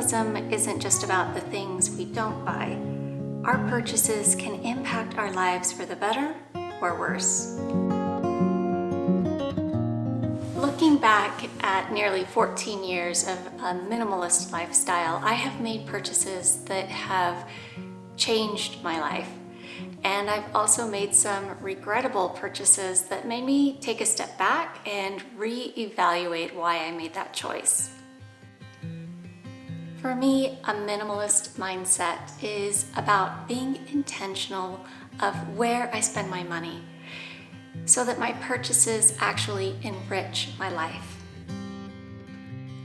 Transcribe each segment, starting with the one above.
Minimalism isn't just about the things we don't buy. Our purchases can impact our lives for the better or worse. Looking back at nearly 14 years of a minimalist lifestyle, I have made purchases that have changed my life. And I've also made some regrettable purchases that made me take a step back and reevaluate why I made that choice. For me, a minimalist mindset is about being intentional of where I spend my money so that my purchases actually enrich my life.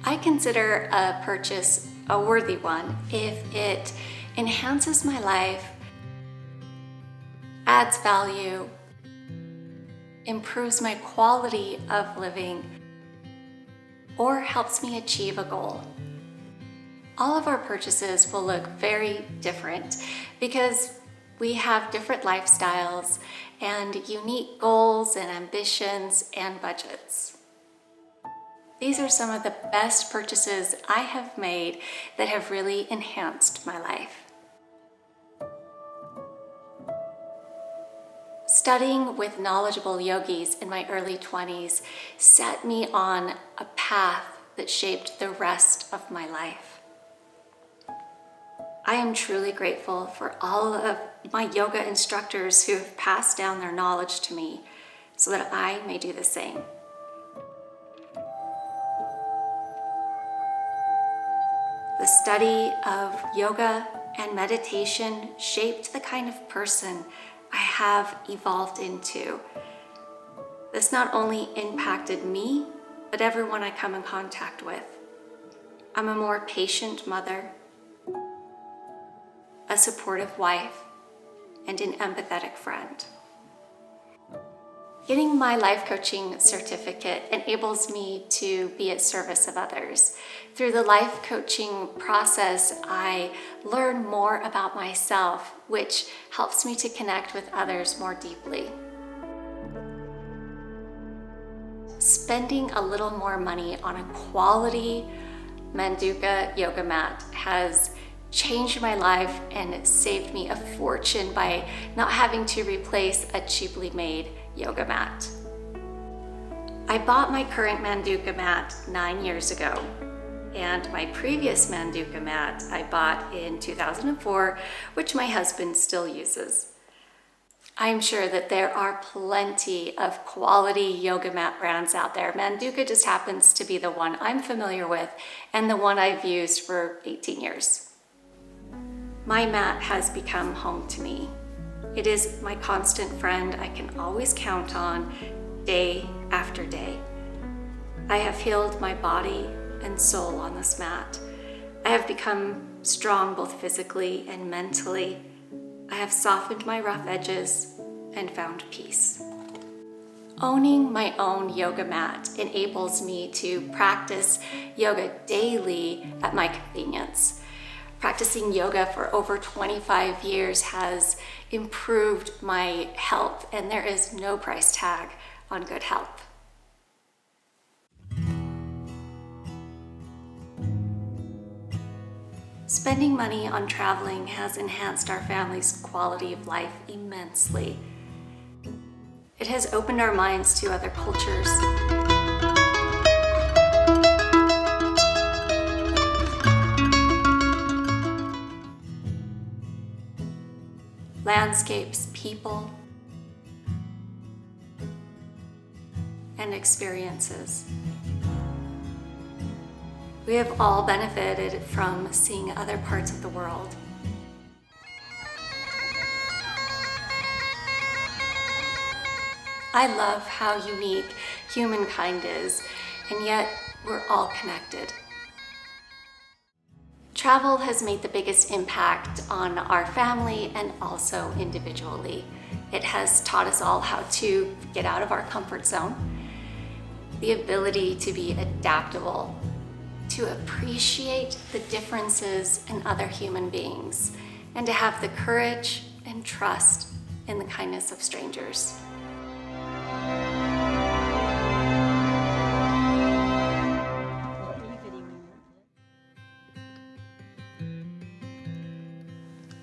I consider a purchase a worthy one if it enhances my life, adds value, improves my quality of living, or helps me achieve a goal. All of our purchases will look very different because we have different lifestyles and unique goals and ambitions and budgets. These are some of the best purchases I have made that have really enhanced my life. Studying with knowledgeable yogis in my early 20s set me on a path that shaped the rest of my life. I am truly grateful for all of my yoga instructors who have passed down their knowledge to me so that I may do the same. The study of yoga and meditation shaped the kind of person I have evolved into. This not only impacted me, but everyone I come in contact with. I'm a more patient mother, a supportive wife, and an empathetic friend. Getting my life coaching certificate enables me to be at service of others. Through the life coaching process, I learn more about myself, which helps me to connect with others more deeply. Spending a little more money on a quality Manduka yoga mat has changed my life and saved me a fortune by not having to replace a cheaply made yoga mat. I bought my current Manduka mat 9 years ago, and my previous Manduka mat I bought in 2004, which my husband still uses. I am sure that there are plenty of quality yoga mat brands out there. Manduka just happens to be the one I'm familiar with and the one I've used for 18 years. My mat has become home to me. It is my constant friend I can always count on day after day. I have healed my body and soul on this mat. I have become strong both physically and mentally. I have softened my rough edges and found peace. Owning my own yoga mat enables me to practice yoga daily at my convenience. Practicing yoga for over 25 years has improved my health, and there is no price tag on good health. Spending money on traveling has enhanced our family's quality of life immensely. It has opened our minds to other cultures, landscapes, people, and experiences. We have all benefited from seeing other parts of the world. I love how unique humankind is, and yet we're all connected. Travel has made the biggest impact on our family and also individually. It has taught us all how to get out of our comfort zone, the ability to be adaptable, to appreciate the differences in other human beings, and to have the courage and trust in the kindness of strangers.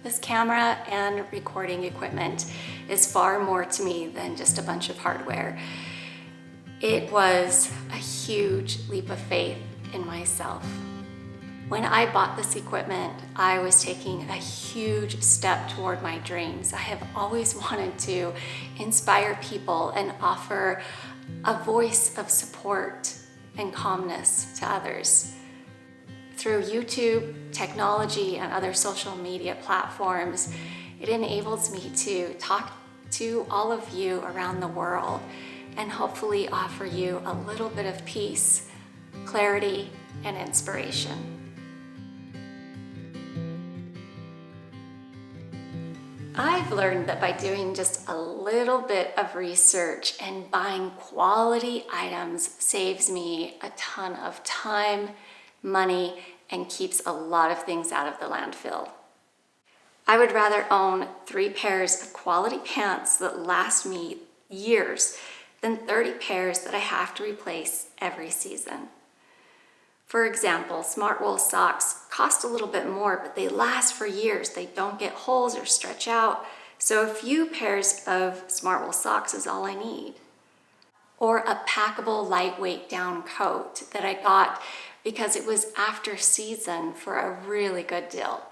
This camera and recording equipment is far more to me than just a bunch of hardware. It was a huge leap of faith in myself. When I bought this equipment, I was taking a huge step toward my dreams. I have always wanted to inspire people and offer a voice of support and calmness to others. Through YouTube, technology, and other social media platforms, it enables me to talk to all of you around the world and hopefully offer you a little bit of peace, clarity, and inspiration. I've learned that by doing just a little bit of research and buying quality items saves me a ton of time, money, and keeps a lot of things out of the landfill. I would rather own 3 pairs of quality pants that last me years than 30 pairs that I have to replace every season. For example, smart wool socks cost a little bit more, but they last for years. They don't get holes or stretch out. So a few pairs of smart wool socks is all I need. Or a packable lightweight down coat that I got because it was after season for a really good deal.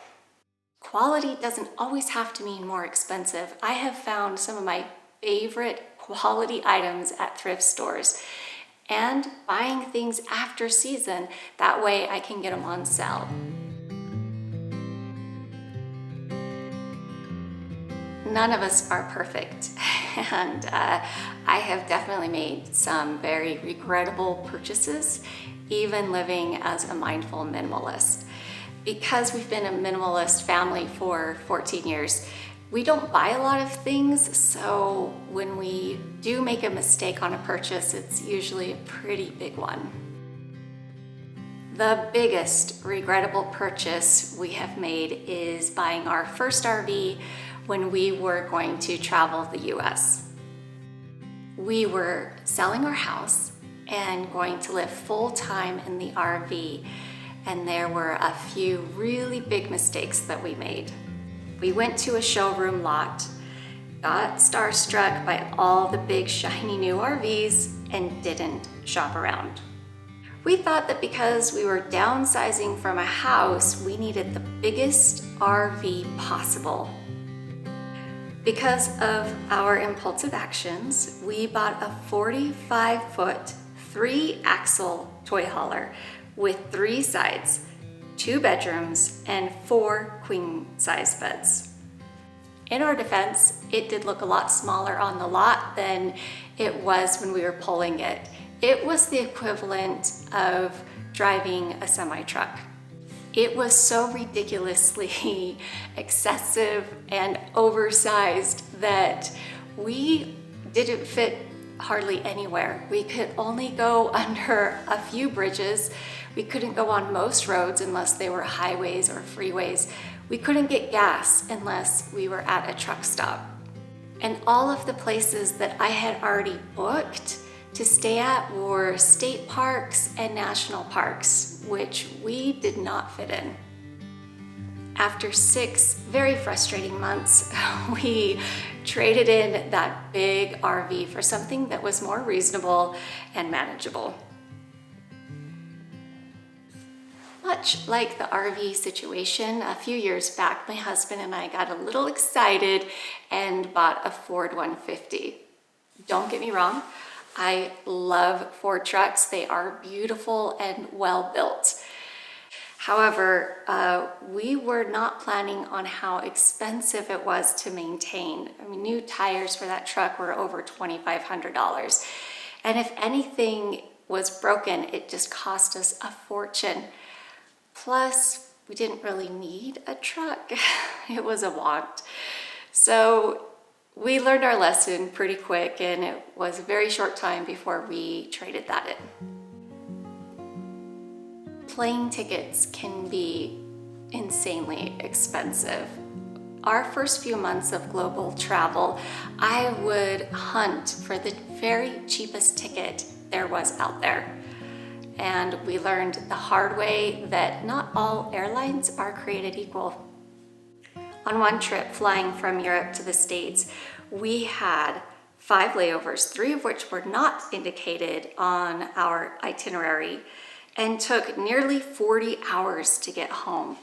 Quality doesn't always have to mean more expensive. I have found some of my favorite quality items at thrift stores and buying things after season. That way I can get them on sale. None of us are perfect, and I have definitely made some very regrettable purchases, even living as a mindful minimalist. Because we've been a minimalist family for 14 years, we don't buy a lot of things, so when we do make a mistake on a purchase, it's usually a pretty big one. The biggest regrettable purchase we have made is buying our first RV when we were going to travel the US. We were selling our house and going to live full-time in the RV, and there were a few really big mistakes that we made. We went to a showroom lot, got starstruck by all the big shiny new RVs, and didn't shop around. We thought that because we were downsizing from a house, we needed the biggest RV possible. Because of our impulsive actions, we bought a 45-foot, 3-axle toy hauler with 3 sides, 2 bedrooms, and 4 queen-size beds. In our defense, it did look a lot smaller on the lot than it was when we were pulling it. It was the equivalent of driving a semi-truck. It was so ridiculously excessive and oversized that we didn't fit hardly anywhere. We could only go under a few bridges. We couldn't go on most roads unless they were highways or freeways. We couldn't get gas unless we were at a truck stop. And all of the places that I had already booked to stay at were state parks and national parks, which we did not fit in. After 6 very frustrating months, we traded in that big RV for something that was more reasonable and manageable. Much like the RV situation, a few years back, my husband and I got a little excited and bought a Ford 150. Don't get me wrong, I love Ford trucks. They are beautiful and well built. However, we were not planning on how expensive it was to maintain. I mean, new tires for that truck were over $2,500. And if anything was broken, it just cost us a fortune. Plus, we didn't really need a truck. It was a want. So we learned our lesson pretty quick, and it was a very short time before we traded that in. Plane tickets can be insanely expensive. Our first few months of global travel, I would hunt for the very cheapest ticket there was out there. And we learned the hard way that not all airlines are created equal. On one trip flying from Europe to the States, we had 5 layovers, 3 of which were not indicated on our itinerary, and took nearly 40 hours to get home.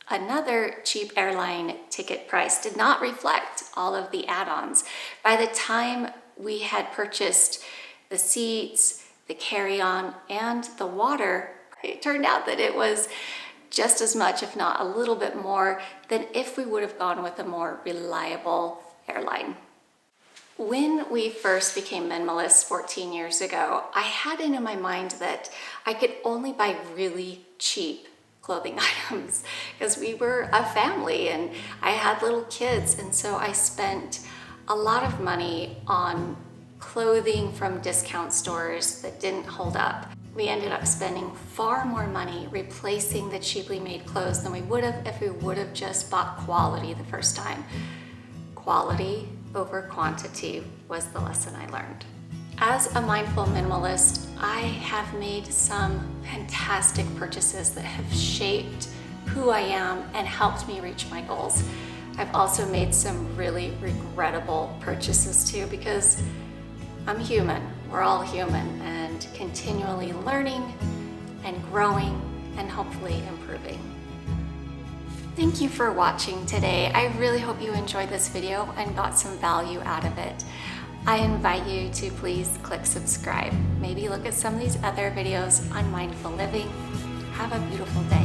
Another cheap airline ticket price did not reflect all of the add-ons. By the time we had purchased the seats, the carry-on, and the water, it turned out that it was just as much, if not a little bit more, than if we would have gone with a more reliable airline. When we first became minimalists 14 years ago, I had it in my mind that I could only buy really cheap clothing items because we were a family and I had little kids, and so I spent a lot of money on clothing from discount stores that didn't hold up. We ended up spending far more money replacing the cheaply made clothes than we would have if we would have just bought quality the first time. Quality over quantity was the lesson I learned. As a mindful minimalist, I have made some fantastic purchases that have shaped who I am and helped me reach my goals. I've also made some really regrettable purchases too, because I'm human. We're all human, and continually learning and growing and hopefully improving. Thank you for watching today. I really hope you enjoyed this video and got some value out of it. I invite you to please click subscribe. Maybe look at some of these other videos on mindful living. Have a beautiful day.